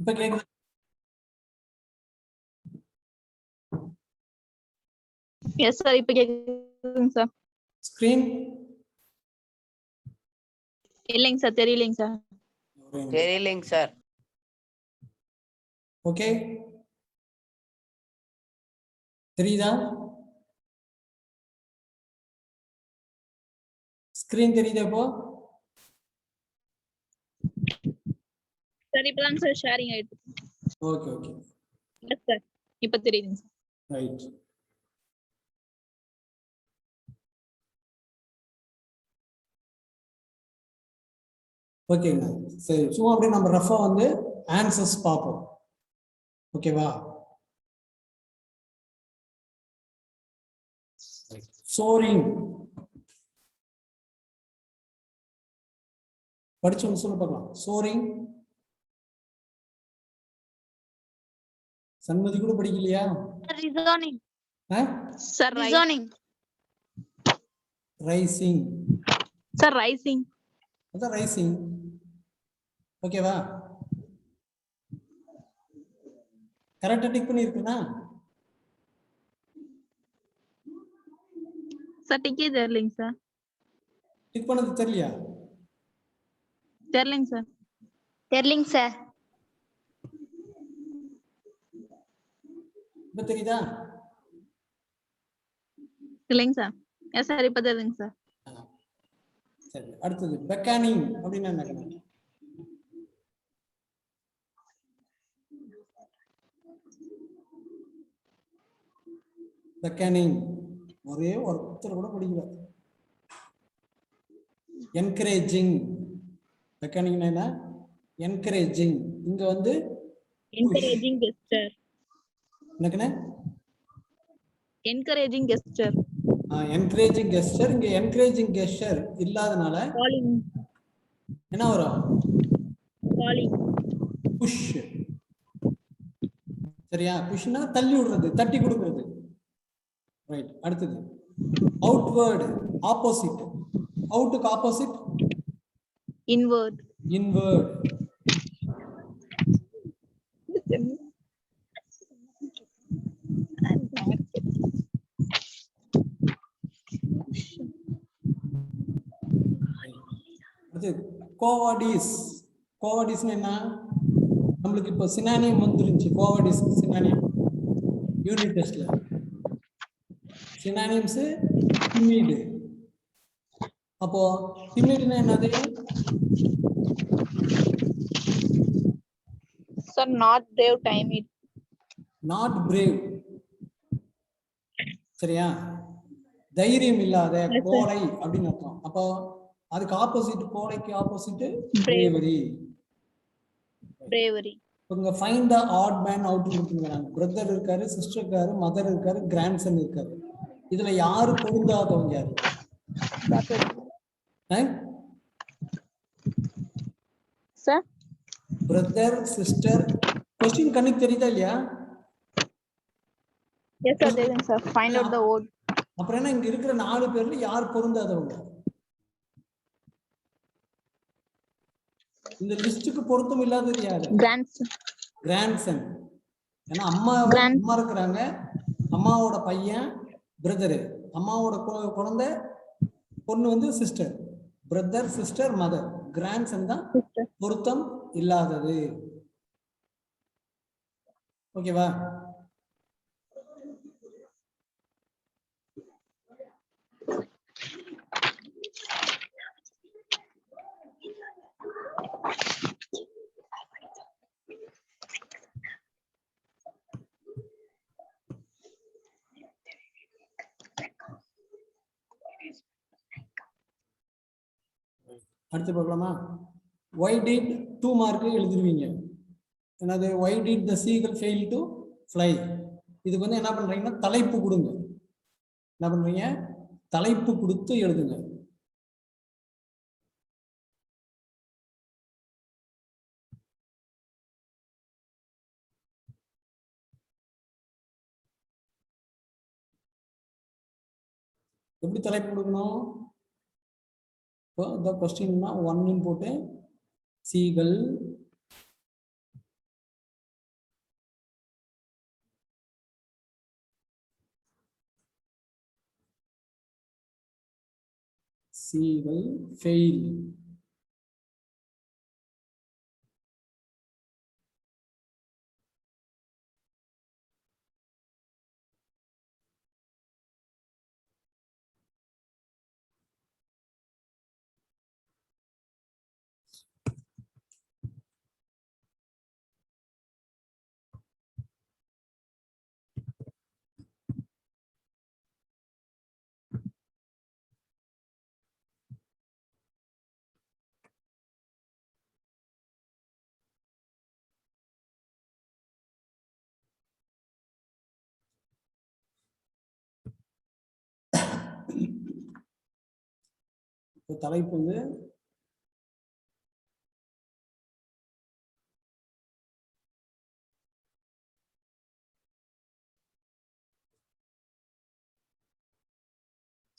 இப்ப கேக்குது. Yes sir இப்ப கேக்குதுங்க சார். ஸ்கிரீன் இல்லைங்க சார் தெரியலைங்க சார். தெரியலைங்க சார். ஓகே தெரியுதா? ஸ்கிரீன் தெரியுதா இப்போ? சார் இப்பதான் சார் ஷேரிங் ஆயிட்டு. ஓகே ஓகே எஸ் சார் இப்ப தெரியுதுங்க சார். ரைட். ஓகேங்க சரி, சும்மா அப்படியே நம்ம ரஃபா வந்து ஆன்சர்ஸ் பார்ப்போம். ஓகேவா? சோரிங் படிச்சு சொல்ல பார்க்கலாம். சோரிங் சண்மதி கூட படிக்கலையா? ரிசோனிங் சார் ரிசோனிங் ரைசிங் சார் ரைசிங் அதான் ரைசிங். ஓகேவா? கரெக்டா டிக் பண்ணிருக்குனா? சார் டிக்கே தெரியலைங்க சார். டிக் பண்ணது தெரியலையா? தெரியலைங்க சார். தெரியலைங்க சார். இப்ப தெரியுதா? இல்லைங்க சார். எஸ் சார் இப்ப தெரியுதுங்க சார். சரி, அடுத்தது பெக்கானிங் அப்படின்னா என்ன கணக்கு? பெக்கானிங் ஒரே ஒருத்தர் கூட படிக்கல. என்கரேஜிங் பெக்கானிங் என்ன? என்கரேஜிங். இங்க வந்து என்கரேஜிங் கெஸ்டர். என்னக்கனே? Encouraging gesture. Encouraging gesture. இங்க என்கரேஜிங் கெஸ்டர் இல்லாதனால காலிங் என்ன வரும்? Calling push. சரியா? புஷ்னா தள்ளி விடுறது, தட்டி கொடுக்கிறது. ரைட். அடுத்தது அவுட்வர்ட் ஆப்போசிட். அவுட்டுக்கு opposite inward. Inward. Cowardice. Cowardice என்ன? நம்மளுக்கு இப்போ சினானியம் வந்துருந்துச்சு. கோவாடிஸ் சினானியம் யூனிட் டெஸ்ட்ல. Synonyms timid. அப்போ டிமிட்னா என்னது? Sir not brave timid. Not brave. சரியா? தைரியம் இல்லாத, கோழை அப்படின்னு அர்த்தம். அப்போ அதுக்கு ஆப்போசிட், கோழைக்கு ஆப்போசிட் பிரேவரி. பிரேவரி. இங்க find the odd man out கொடுத்துருக்காங்க. பிரதர் இருக்காரு, சிஸ்டர் இருக்காரு, மதர் இருக்காரு, கிராண்ட்சன் இருக்காரு. இதுல யாரு பொருந்தாதவங்க? யாரு? Sir brother sister. क्वेश्चन கண்ணுக்கு தெரியுதா இல்லையா? எஸ் சார் தெரியுங்க sir. Find out the odd. அப்புறம் என்ன, இங்க இருக்கிற 4 பேர்ல யார் பொருந்தாதவங்க? இந்த லிஸ்டுக்கு பொருத்தம் இல்லாதது யாரு? கிராண்ட்சன். கிராண்ட்சன். ஏன்னா அம்மா இருக்கிறாங்க, அம்மாவோட பையன் பிரதரு, அம்மாவோட குழந்தை பொண்ணு வந்து sister. Brother sister mother. Grandson தான் பொருத்தம் இல்லாதது. ஓகேவா? அடுத்து பார்க்கலாமா? why did 2 மார்க் எழுதிருவீங்க. என்னது? why did the seagull fail to fly? இதுக்கு வந்து என்ன பண்றீங்கன்னா தலைப்பு கொடுங்க. என்ன பண்றீங்க? தலைப்பு கொடுத்து எழுதுங்க. எப்படி தலைப்பு கொடுக்கணும்? இப்போ இந்த क्वेश्चनனா 1 ன்னு போட்டு seagull seagull fail. தலைப்பு வந்து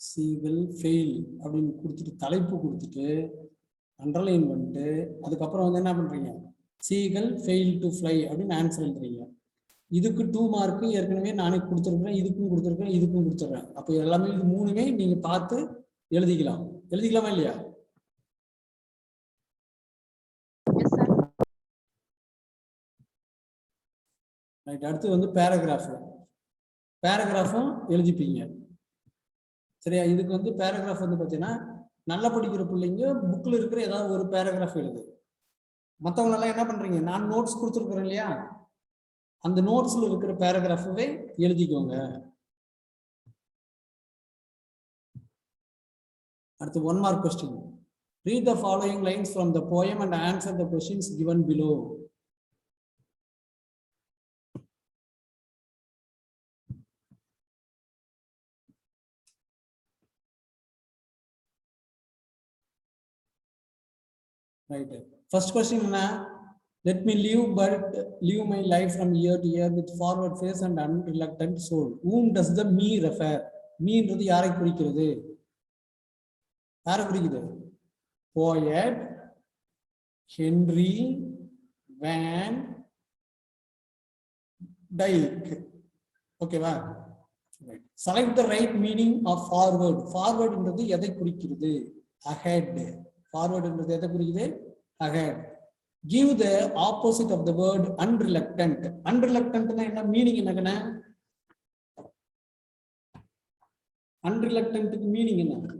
seagull fail அப்படின்னு கொடுத்துட்டு தலைப்பு கொடுத்துட்டு அண்டர்லைன் பண்ணிட்டு அதுக்கப்புறம் வந்து என்ன பண்றீங்க, seagull fail to fly அப்படின்னு ஆன்சர் எழுதுறீங்க. இதுக்கு 2 மார்க்கு ஏற்கனவே நானே கொடுத்துருக்கேன், இதுக்கும் கொடுத்துருக்கேன், இதுக்கும் கொடுத்துட்றேன். அப்போ எல்லாமே இது மூணுமே நீங்க பார்த்து எழுதிக்கலாமா இல்லையா? Yes, sir. ரைட். அடுத்து வந்து பேராகிராஃபும் எழுதிப்பீங்க. சரியா? இதுக்கு வந்து பேராகிராஃப் வந்து பார்த்தீங்கன்னா நல்லா படிக்கிற பிள்ளைங்க புக்கில் இருக்கிற ஏதாவது ஒரு பேராகிராஃப் எழுது. மற்றவங்க எல்லாம் என்ன பண்றீங்க, நான் நோட்ஸ் கொடுத்துருக்குறேன் இல்லையா, அந்த நோட்ஸ்ல இருக்கிற பேராகிராஃபவே எழுதிக்கோங்க. அடுத்து 1 mark question. Read the following lines from the poem and answer the questions given below. Right. First question என்ன? Let me live my life from year to year with forward face and unreluctant soul. Whom does the me refer? மீன்றது யாரை குறிக்கிறது? யாரை குறிக்குது? Poet Henry Van Dyke. ஓகேவா? Right. Select the right meaning of forward. Forward என்றது எதை குறிக்கிறது? Ahead. Forward என்றது எதை குறிக்குது? Ahead. Give the opposite of the word unreluctant. Unreluctant என்ன மீனிங் என்னங்கண்ணா? Unreluctant மீனிங் என்ன?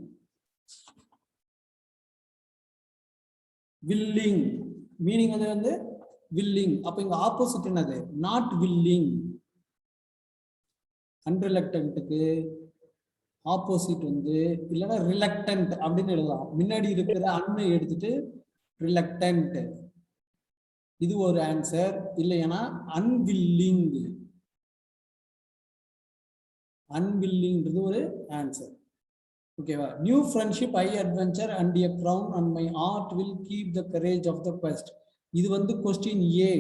willing. மீனிங் வந்து willing. அப்ப இங்க ஆப்போசிட் என்னது? not willing. Unreluctantக்கு ஆப்போசிட் வந்து இல்லைன்னா ரிலக்டன்ட் அப்படின்னு எழுதலாம். முன்னாடி இருக்கிற அன்னை எடுத்துட்டு ரிலக்டன்ட், இது ஒரு ஆன்சர். இல்லைன்னா அன்வில்லிங். அன்வில்லிங்கிறது ஒரு ஆன்சர். ஓகேவா? New friendship, I adventure and a crown and my art will keep the courage of the quest. இது வந்து கொஸ்டின் ஏ.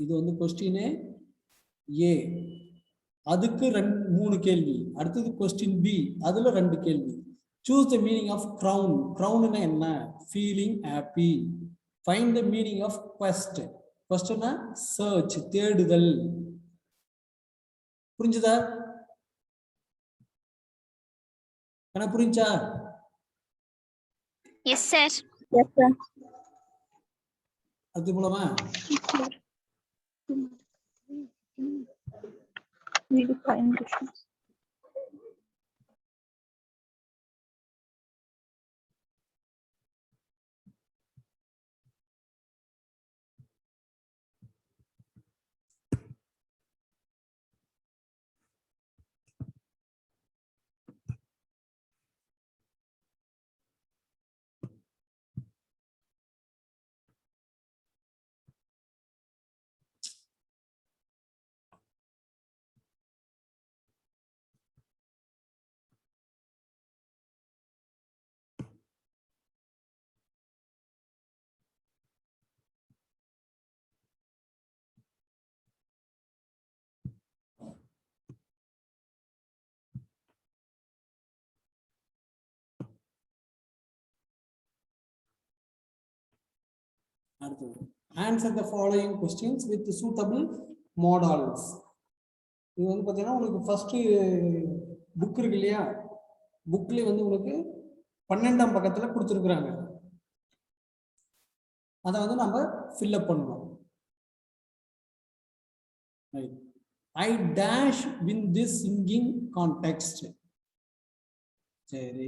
இது வந்து கொஸ்டின் ஏ. அதுக்கு 3 கேள்வி. அடுத்தது கொஸ்டின் பி, அதுல 2 கேள்வி. Choose the meaning of crown. க்ரௌன்னா என்ன? Feeling happy. Find the meaning of quest. questனா சர்ச், தேடுதல். புரிஞ்சுதா? எனக்கு புரிஞ்சா? Yes, sir. Yes, sir. அது மூலமா We define questions. Answer the following questions with suitable modals. இது வந்து பார்த்தீங்கன்னா உங்களுக்கு ஃபர்ஸ்ட் புக் இருக்கு இல்லையா, புக்லேயே வந்து உங்களுக்கு 12ஆம் பக்கத்துல கொடுத்துருக்குறாங்க. அதை வந்து நம்ம ஃபில்அப் பண்ணணும். I dash win this singing context. சரி,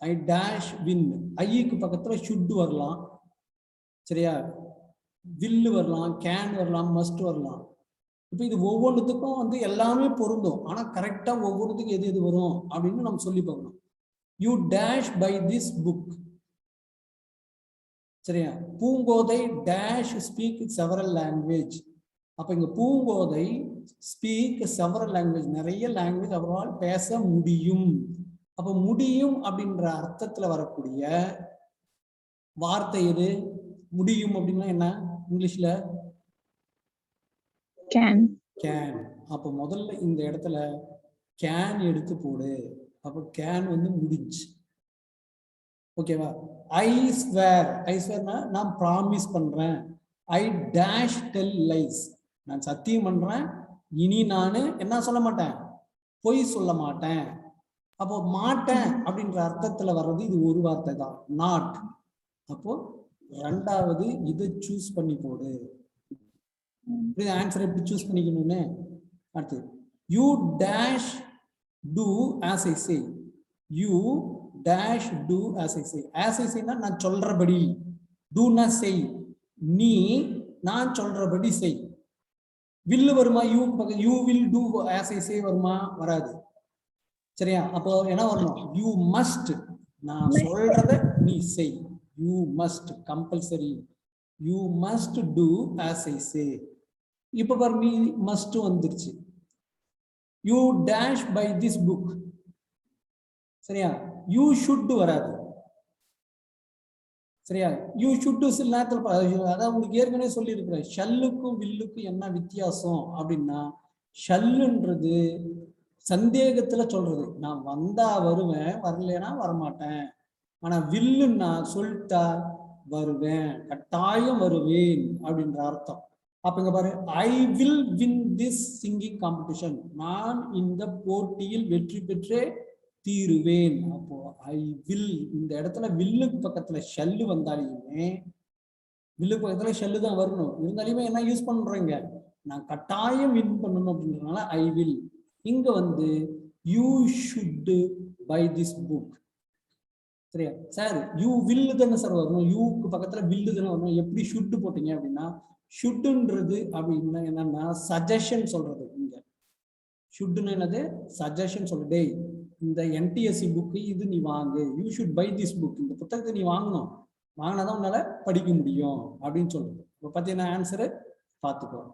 ஐ டேஷ் வின். ஐக்கு பக்கத்துல ஷுட் வரலாம், சரியா? வில்லு வரலாம், கேன் வரலாம், மஸ்ட் வரலாம். இப்போ இது ஒவ்வொன்றுத்துக்கும் வந்து எல்லாமே பொருந்தும். ஆனா கரெக்டா ஒவ்வொன்றுத்துக்கும் எது எது வரும் அப்படின்னு நம்ம சொல்லி பார்க்கணும். You dash by this book. சரியா? Poongothai dash speak several language. அப்ப இங்க பூங்கோதை ஸ்பீக் செவரல் லாங்குவேஜ், நிறைய லாங்குவேஜ் அவரால் பேச முடியும். அப்ப முடியும் அப்படின்ற அர்த்தத்துல வரக்கூடிய வார்த்தை எது? முடியும் அப்படின்னா என்ன இங்கிலீஷ்ல? கேன். கேன். அப்ப முதல்ல இந்த இடத்துல கேன் எடுத்து போடு. அப்ப கேன் வந்து முடிஞ்சு. ஓகேவா? I swear. ஐ ஸ்வேர்னா நான் ப்ராமிஸ் பண்றேன். I dash tell lies. நான் சத்தியம் பண்றேன், இனி நானு என்ன சொல்ல மாட்டேன், பொய் சொல்ல மாட்டேன். அப்போ மாட்டேன் அப்படின்ற அர்த்தத்துல வர்றது இது ஒரு வார்த்தை தான், நாட். அப்போ ரெண்டாவது இதை சூஸ் பண்ணி போடு. ஆன்சர் எப்படி சூஸ் பண்ணிக்கணும்னு அடுத்து, you dash do as I say. You dash do as I say. As I சேனா நான் சொல்றபடி, டூனா செய். நீ நான் சொல்றபடி செய். வில்லு வருமா? யூ பக்கம் you will do as I say வருமா? வராது. சரியா? அப்போ என்ன வரணும்? You must. நான் சொல்றத நீ செய். You must, compulsory. You must do as I say. இப்ப பாரு, நீ மஸ்ட் வந்துருச்சு. You dash by this book. சரியா? யூ ஷுட் வராது. சரியா? யூ ஷுட் சில நேரத்தில், அதான் உங்களுக்கு ஏற்கனவே சொல்லி இருக்கிறேன், ஷல்லுக்கும் வில்லுக்கும் என்ன வித்தியாசம் அப்படின்னா, ஷல்லுன்றது சந்தேகத்துல சொல்றது, நான் வந்தா வருவேன், வரலன்னா வரமாட்டேன். ஆனா வில்லுன்னா சொல்லிட்டா வருவேன், கட்டாயம் வருவேன் அப்படின்ற அர்த்தம். அப்ப இங்க பாரு, I will win this singing competition. நான் இந்த போட்டியில் வெற்றி பெற்றே தீருவேன். அப்போ ஐ வில், இந்த இடத்துல வில்லுக்கு பக்கத்துல ஷல்லு வந்தாலுமே, வில்லுக்கு பக்கத்துல ஷல்லு தான் வரணும். இருந்தாலுமே என்ன யூஸ் பண்றீங்க, நான் கட்டாயம் வின் பண்ணணும் அப்படின்றதுனால ஐ வில். இங்க வந்து you should buy this book. சரியா சார்? யூ வில் தானே சார் வரணும், யூக்கு பக்கத்துல வில்லு தானே வரணும். எப்படி ஷுட் போட்டீங்க அப்படின்னா, ஷுட்ன்றது அப்படின்னா என்னன்னா சஜஷன் சொல்றது. இங்க ஷுட்னு என்னது? சஜஷன் சொல்றது. இந்த என்டிஎஸ்சி புக்கு இது நீ வாங்கு, you should buy this book. இந்த புத்தகத்தை நீ வாங்கணும், வாங்கினாதான் உன்னால படிக்க முடியும் அப்படின்னு சொல்றது. இப்போ பார்த்தீங்கன்னா ஆன்சரு பார்த்துக்கோ.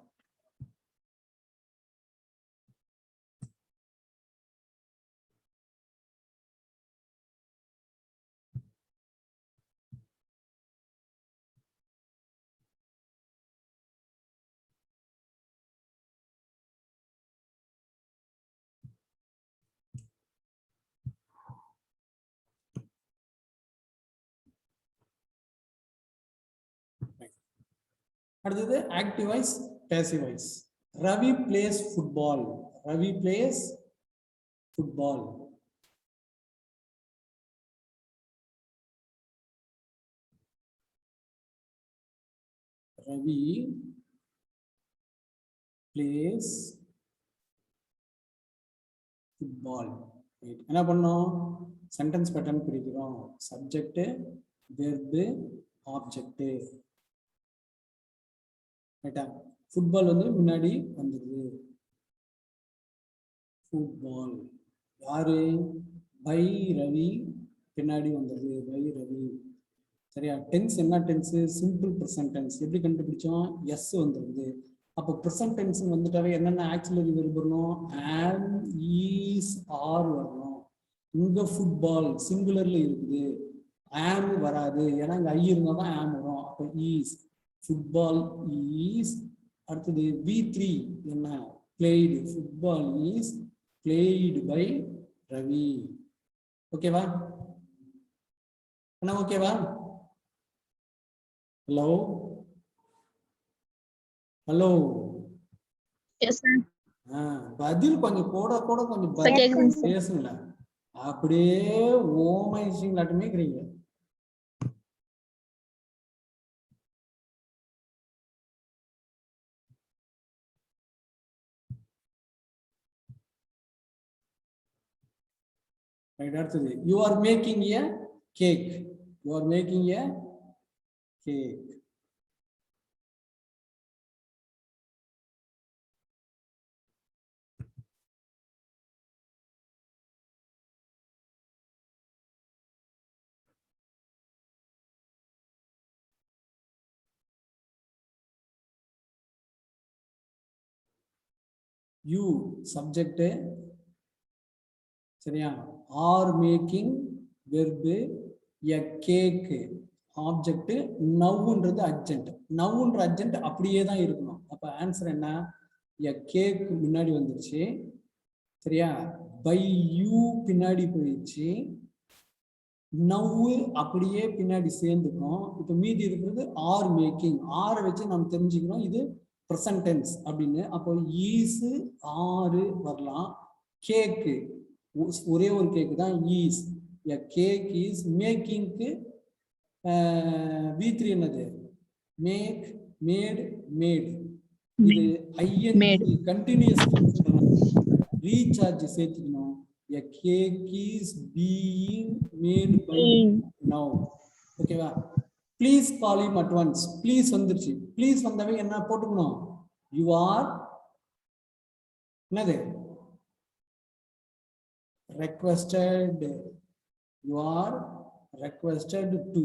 அடுத்தது active voice, passive voice. Ravi place football. Ravi place football. Ravi place football. என்ன பண்ணோம்? சென்டென்ஸ் பேட்டர்ன் பிரிக்கிறோம். Subject, verb, object. ரைட்டா? ஃபுட்பால் வந்து முன்னாடி வந்துடுது. ஃபுட்பால் யாரு? பை ரவி பின்னாடி வந்துடுது, பை ரவி. சரியா? டென்ஸ் என்ன டென்ஸ்? Simple present tense. எப்படி கண்டுபிடிச்சோம்? எஸ் வந்துடுது. அப்போ ப்ரெசன்ட் டென்ஸ் வந்துட்டாவே என்னென்ன ஆக்சிலரி வெர்ப் வரணும்? ஆம், ஈஸ், ஆர் வரணும். இங்க ஃபுட்பால் சிங்குலர்ல இருக்குது, ஆம் வராது. ஏன்னா இங்க ஐ இருந்தால் தான் ஆம் வரும். அப்போ ஈஸ், ஃபுட்பால் ஈஸ். அடுத்தது V3 என்ன? Played. Football is played by Ravi. ஓகேவா? என்ன ஓகேவா? Hello hello. Yes sir. பதில் கொஞ்சம் கூட கூட கொஞ்சம் பேசுங்களேன். அப்படியே ஓமைசிங்களாட்டுமே இருக்கிறீங்க. அடுத்தது you are making a cake. You are making a cake. You subject சரியா, are making verb, a cake object, நவ்ன்றது அட்ஜென்ட். நவ்ன்ற அட்ஜென்ட் அப்படியே தான் இருக்கணும். அப்ப ஆன்சர் என்ன, எ கேக் முன்னாடி வந்துருச்சு சரியா, பை யூ பின்னாடி போயிடுச்சு, நவ் அப்படியே பின்னாடி சேர்ந்துக்கும். இப்ப மீதி இருக்கிறது ஆர் மேக்கிங். ஆரை வச்சு நம்ம தெரிஞ்சுக்கிறோம் இது ப்ரெசன்ட் டென்ஸ் அப்படின்னு. அப்போ ஈஸ் ஆறு வரலாம். கேக்கு ஒரே ஒரு கேக்கு தான் ஈஸ். எ கேக் இஸ் மேக்கிங்க்கு V3 என்னது, மேக், மேட், மேட். இது ஐஎன்ஜி கண்டினியூஸ் ரீசார்ஜ் சேர்த்துக்கணும். A cake is being made by now. ஓகேவா? Please call him at once. Please வந்துருச்சு. ப்ளீஸ் வந்தவே என்ன போட்டுக்கணும், யூ ஆர் என்னது requested. You are requested to.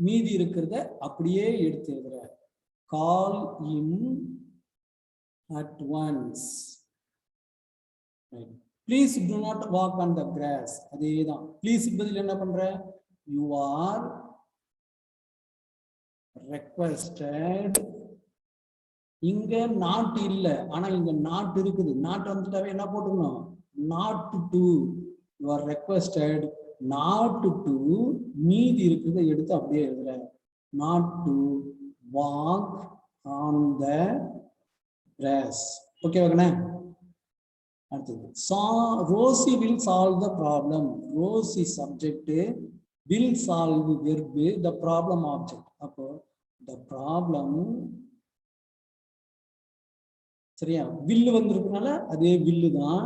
மீதி இருக்கிறத அப்படியே எடுத்து எழுதுற. Call him at once. Please do not walk on the grass. அதேதான். Please பதில் என்ன பண்ற, you are requested. இங்க நாட் இல்ல, ஆனா இங்க நாட் இருக்குது. நாட் வந்துட்டாவே என்ன போட்டுக்கணும், not to. You are requested not to. மீதி இருக்கிறத எடுத்து அப்படியே எழுதுற. not to walk on the grass. Okay ஓகேண்ணா. அடுத்தது Rosie will solve the problem. Rosie subject, will solve verb, the problem object. அப்போ the problem சரியா, வில்லு வந்திருக்கனால அதே வில்லு தான்.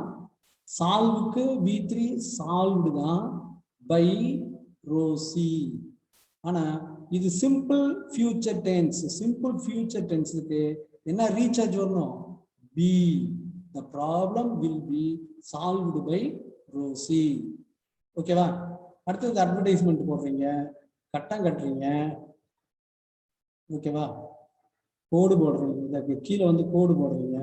சால்வுக்கு V3 சால்வ்டு தான் பை ரோசி. ஆனா இது simple future tense. Simple future டென்ஸுக்கு என்ன ரீசார்ஜ் வரணும், be. The problem will be solved by Rosie. ஓகேவா? அடுத்தது அட்வர்டைஸ்மெண்ட் போடுறீங்க, கட்டம் கட்டுறீங்க. ஓகேவா? கோடு போடுறீங்க, இதற்கு கீழே வந்து கோடு போடுறீங்க,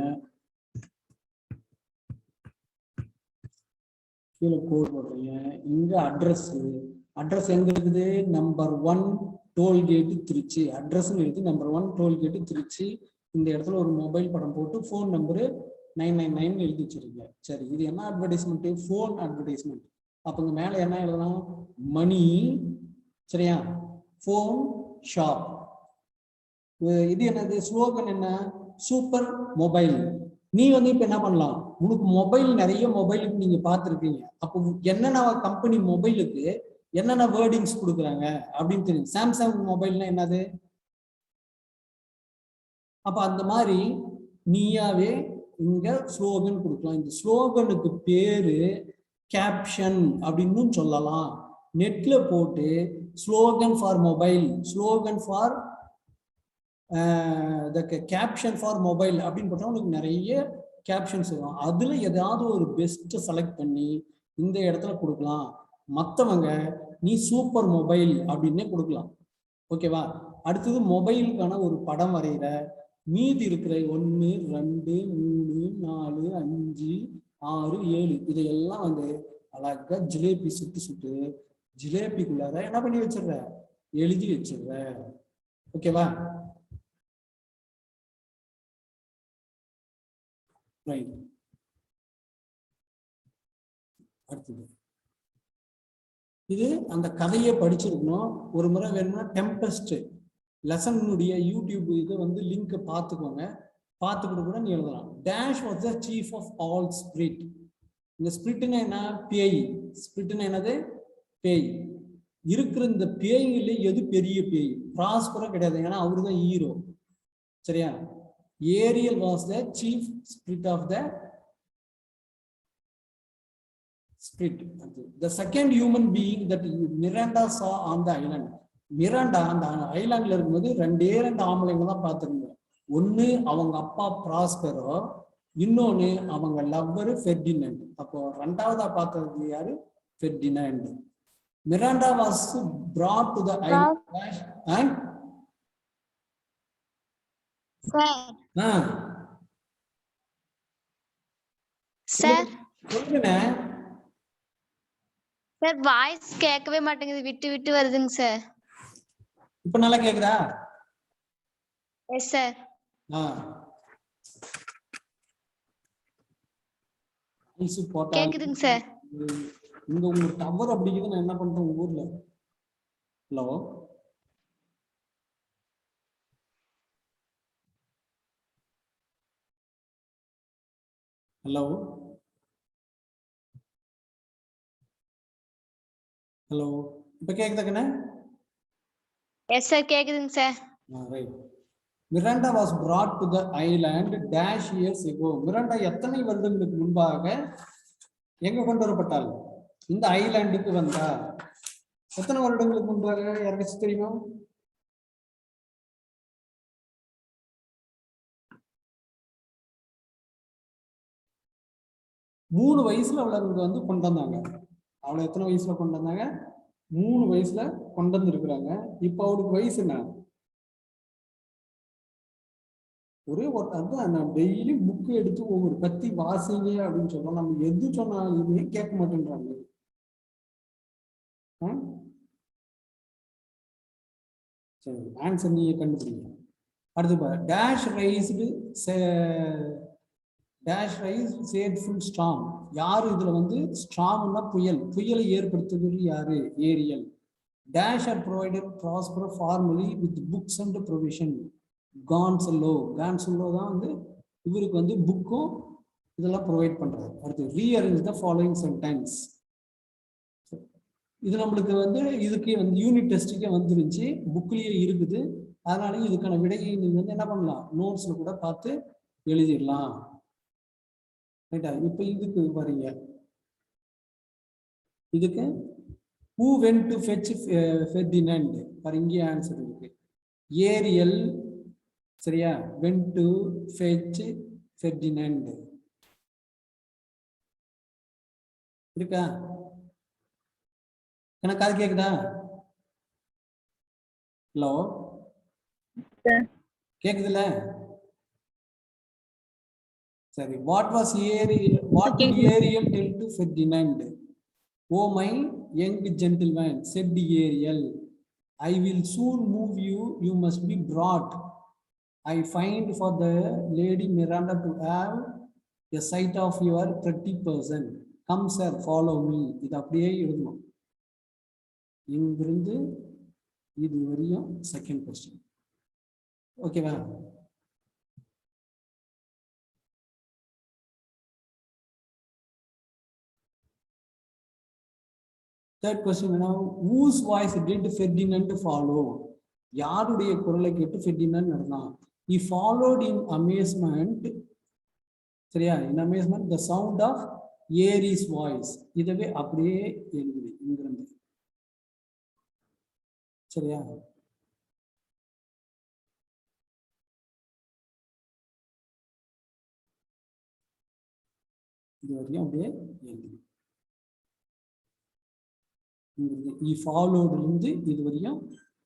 கீழே கோடு போடுறீங்க. இங்க அட்ரஸ், அட்ரஸ் எங்க இருக்குது, நம்பர் 1 டோல்கேட்டு திருச்சி. அட்ரஸ் எழுதி நம்பர் 1 டோல்கேட்டு திருச்சி. இந்த இடத்துல ஒரு மொபைல் படம் போட்டு ஃபோன் நம்பரு 999 எழுதி வச்சிருக்கீங்க. சரி, இது என்ன அட்வர்டைஸ்மெண்ட், ஃபோன் அட்வர்டைஸ்மெண்ட். அப்ப இங்க மேல என்ன எழுதலாம், மணி சரியா, ஃபோன் ஷாப். இது என்னது, ஸ்லோகன் என்ன, சூப்பர் மொபைல். நீ வந்து இப்ப என்ன பண்ணலாம், உனக்கு மொபைல் நிறைய மொபைல் நீங்க பார்த்துருக்கீங்க. அப்போ என்னென்ன கம்பெனி மொபைலுக்கு என்னென்ன வேர்டிங்ஸ் கொடுக்குறாங்க அப்படின்னு தெரியும். சாம்சங் மொபைல்னா என்னது, அப்ப அந்த மாதிரி நீயாவே இங்க ஸ்லோகன் கொடுக்கலாம். இந்த ஸ்லோகனுக்கு பேரு கேப்ஷன் அப்படின்னு சொல்லலாம். நெட்ல போட்டு slogan for mobile, slogan for caption for mobile அப்படின்னு போட்டா உங்களுக்கு நிறைய கேப்ஷன்ஸ் வரும். அதுல ஏதாவது ஒரு பெஸ்ட் செலக்ட் பண்ணி இந்த இடத்துல கொடுக்கலாம். மற்றவங்க நீ சூப்பர் மொபைல் அப்படின்னே கொடுக்கலாம். ஓகேவா? அடுத்தது மொபைலுக்கான ஒரு படம் வரைகிற. மீதி இருக்கிற 1 2 3 4 5 6 7 இதையெல்லாம் வந்து அழகா ஜிலேபி சுட்டு ஜிலேபிக்குள்ளார என்ன பண்ணி வச்சிடுற, எழுதி வச்சிடுற. ஓகேவா? ரைட். அடுத்தது இது அந்த கதையை படிச்சிருக்கணும். ஒரு முறை வேணும்னா டெம்பஸ்ட் லெசனுடைய யூடியூப் இது வந்து லிங்க் பார்த்துக்கோங்க. பார்த்துக்கிட்டு கூட நீ எழுதலாம். Dash was the chief of all spirit. இந்த ஸ்பிரிட்னா என்ன? பேய். ஸ்பிரிட்னா என்னது? பேய். இருக்கிற இந்த பேய்ல எது பெரிய பேய்? பிராஸ்பரா கிடையாது, ஏன்னா அவரு தான் ஹீரோ. சரியா? Ariel was the chief spirit of the spirit. The second human being that Miranda saw on the island. Miranda அந்த ஐலாண்ட்ல இருக்கும்போது ரெண்டு ஆம்பளைங்க தான் பார்த்துருந்தோம். ஒன்னு அவங்க அப்பா பிராஸ்பரோ, இன்னொன்னு அவங்க லவ்வர் ஃபெர்டினண்ட். அப்போ ரெண்டாவதா பார்த்தது யாரு? Ferdinand. Miranda was brought to the island and sir சொல்லுங்க. சார் வாய்ஸ் கேட்கவே மாட்டேங்குது, விட்டு விட்டு வருதுங்க சார். இப்ப நல்லா கேக்குதா? Yes sir. கேக்குதுங்க சார். இங்க உங்க டவர் அப்படிங்குது, நான் என்ன பண்றேன் உங்க ஊர்ல? ஹலோ ஹலோ ஹலோ இப்ப கேக்குதாக்கண்ணே? எஸ் சார் கேக்குதுங்க sir. Right. Miranda was brought to the island dash years ago. மிராண்டா எத்தனை வருடங்களுக்கு முன்பாக எங்க கொண்டு வரப்பட்டாள்? இந்த ஐலாண்டுக்கு வந்தா. எத்தனை வருடங்களுக்கு முன்பாக யாருக்காச்சும் தெரியுமா? மூணு வயசுல அவளுக்கு வந்து கொண்டு வந்தாங்க. அவளை எத்தனை வயசுல கொண்டு வந்தாங்க? 3 வயசுல கொண்டு வந்துருக்குறாங்க. இப்ப அவளுக்கு வயசு என்ன? ஒரே ஒரு அதுதான், நான் டெய்லி புக்கு எடுத்து ஒவ்வொரு பத்தி வாசிங்க அப்படின்னு சொல்றோம். நம்ம எது சொன்னாலுமே கேட்க மாட்டேன்றாங்க. சரி, ஆன்சர் நீங்க கண்டுபிடிங்க. அடுத்து dash raised dash rise said full strong. யாரு இதுல வந்து ஸ்ட்ராங்னா புயல், புயலை ஏற்படுத்துவது யாரு? Ariel. Dash are provided Prospero formerly with books and provision. Gonzalo தான் வந்து இவருக்கு வந்து புக்கும் இதெல்லாம் ப்ரொவைட் பண்றாரு. அடுத்து ரீஅரேஞ்ச் த ஃபாலோயிங் சென்டென்ஸ். இது நம்மளுக்கு வந்து இதுக்கு வந்து யூனிட் டெஸ்ட்டுக்கே வந்துருச்சு, புக்லயே இருக்குது. அதனால இதுக்கான விடையை நீங்க வந்து என்ன பண்ணலாம், நோட்ஸ்ல கூட பார்த்து எழுதிடலாம். ரைட்டா? இப்ப இதுக்கு வரீங்க. இதுக்கு who went to fetch Ferdinand? பாரு இங்கே ஆன்சர் இருக்கு. ஏரியல். சரியா? went to fetch Ferdinand. இருக்கா? எனக்கு காது கேக்குதா? ஹலோ கேக்குதுல்ல? சரி. what did Ariel tell to Ferdinand? Oh my young gentleman, said Ariel, I will soon move you. You must be brought. I find for the lady Miranda to have a sight of your pretty person. Come sir, follow me. இது அப்படியே எழுதணும். இங்கிருந்து இது வரையும் second question. ஓகேவா? Third question now, whose voice did Ferdinand follow? யாருடைய குரலை கேட்டு ஃபெர்டினண்ட் நடந்தான்? He followed in amazement. சரியா? In amazement the sound of Aries voice. இதவே அப்படியே எழுதுது இங்கிருந்து. சரியா? இது வரையும் அப்படியே எழுதுது. He followed இருந்து இது வரையும்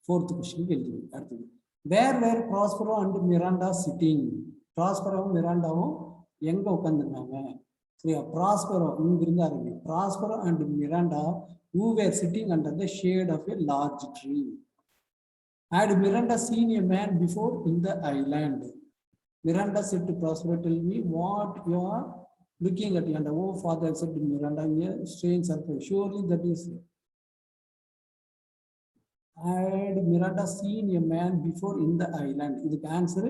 fourth question எழுதுது. அடுத்தது, where were Prospero and Miranda sitting? Prospero மிராண்டாவும் எங்க உட்கார்ந்துருக்காங்க? சரியா? Prospero இங்கிருந்து ஆரம்பி. Prospero and Miranda who were sitting under the shade of a large tree. Had Miranda seen a man before in the island? Miranda said to Prospero, tell me what you are looking at. And oh father, said to Miranda, a strange surprise. Surely that is. Had Miranda seen a man before in the island? இதுக்கு answer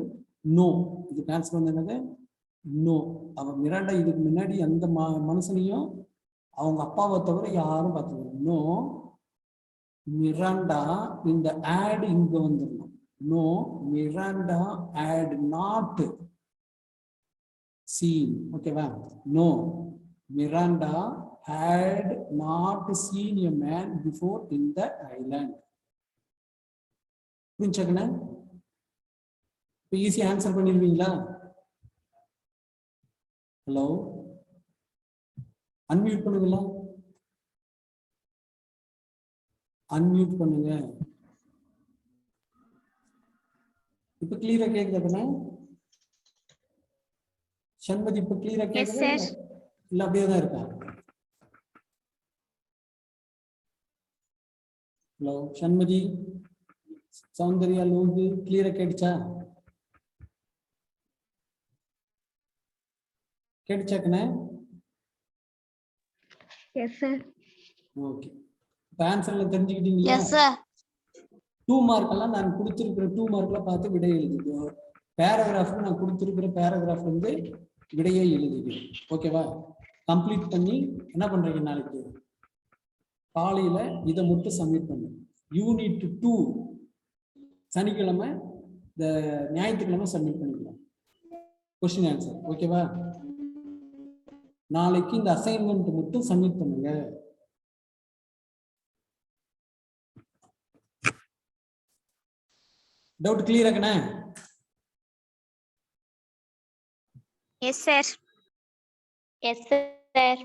no. இதுக்கு answer வந்து என்னது? இன்னும் அவன் Miranda இதுக்கு முன்னாடி அந்த மனுஷனையும் அவங்க அப்பாவை தவிர யாரும் பார்த்தது இன்னும் மிராண்டா இந்த ஆட் இங்க வந்துடணும். No Miranda had not seen. ஓகேவா? No Miranda had not seen a man before in the island. புரிஞ்சுக்கண்ணா? இப்போ ஈஸி ஆன்சர் பண்ணிடுவீங்களா? ஹலோ, அன்மியூட் பண்ணுங்களா? அன்மியூட் பண்ணுங்க. இப்ப கிளியரா கேக்குதுண்ணா? சண்மதி இப்ப கிளியரா கேக்குதா இல்ல அப்படியே தான் இருக்கா? ஹலோ சண்மதி, சௌந்தர்யா, லோகு கிளியரா கேட்டுச்சா? கேட்டுச்சாக்கண்ணே? S sir. ஓகே, இப்ப ஆன்சர்ல தெரிஞ்சுக்கிட்டீங்களா? Yes sir. 2 மார்க் எல்லாம் நான் கொடுத்திருக்கிற 2 மார்க்ல பார்த்து விடை எழுதிக்கோ. பேராகிராஃப் நான் கொடுத்திருக்கிற பேராகிராஃப் வந்து விடையை எழுதிக்கோ. ஓகேவா? கம்ப்ளீட் பண்ணி என்ன பண்றீங்க, நாளைக்கு காலையில இதை மட்டும் சப்மிட் பண்ணு. யூனிட் 2 சனிக்கிழமை இந்த ஞாயிற்றுக்கிழமை சப்மிட் பண்ணிக்கலாம் கொஸ்டின் ஆன்சர். ஓகேவா? நாளைக்கு இந்த அசைன்மெண்ட் மட்டும் சப்மிட் பண்ணுங்க. டவுட் கிளியர் ஆகனே? Yes sir. Yes sir.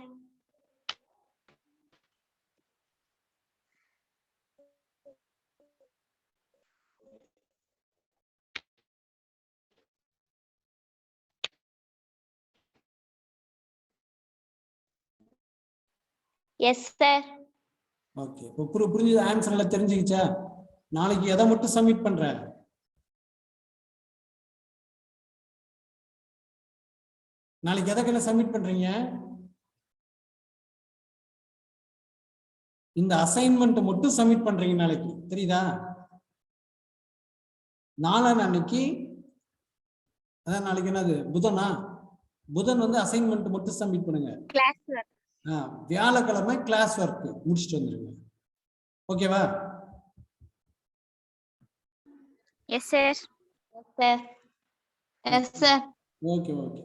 Yes sir. Okay, இப்போ புரிஞ்சது? ஆன்சர் எல்லாம் தெரிஞ்சுக்கிச்சா? நாளைக்கு எதை மட்டும் சப்மிட் பண்ற? நாளைக்கு எதை சப்மிட் பண்றீங்க? இந்த அசைன்மெண்ட் மட்டும் சப்மிட் பண்றீங்க நாளைக்கு, தெரியுதா? நாளைக்கு அதான் நாளைக்கு என்னது, புதனா? புதன் வந்து அசைன்மெண்ட் மட்டும் சப்மிட் பண்ணுங்க. Class work. வியாழக்கிழமை கிளாஸ் ஒர்க் முடிச்சுட்டு வந்துருங்க. ஓகேவா? Yes sir. Yes sir. Yes sir. Okay okay.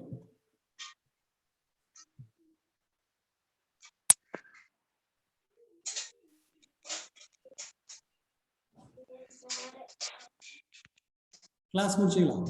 Class முடிச்சுக்கலாம்.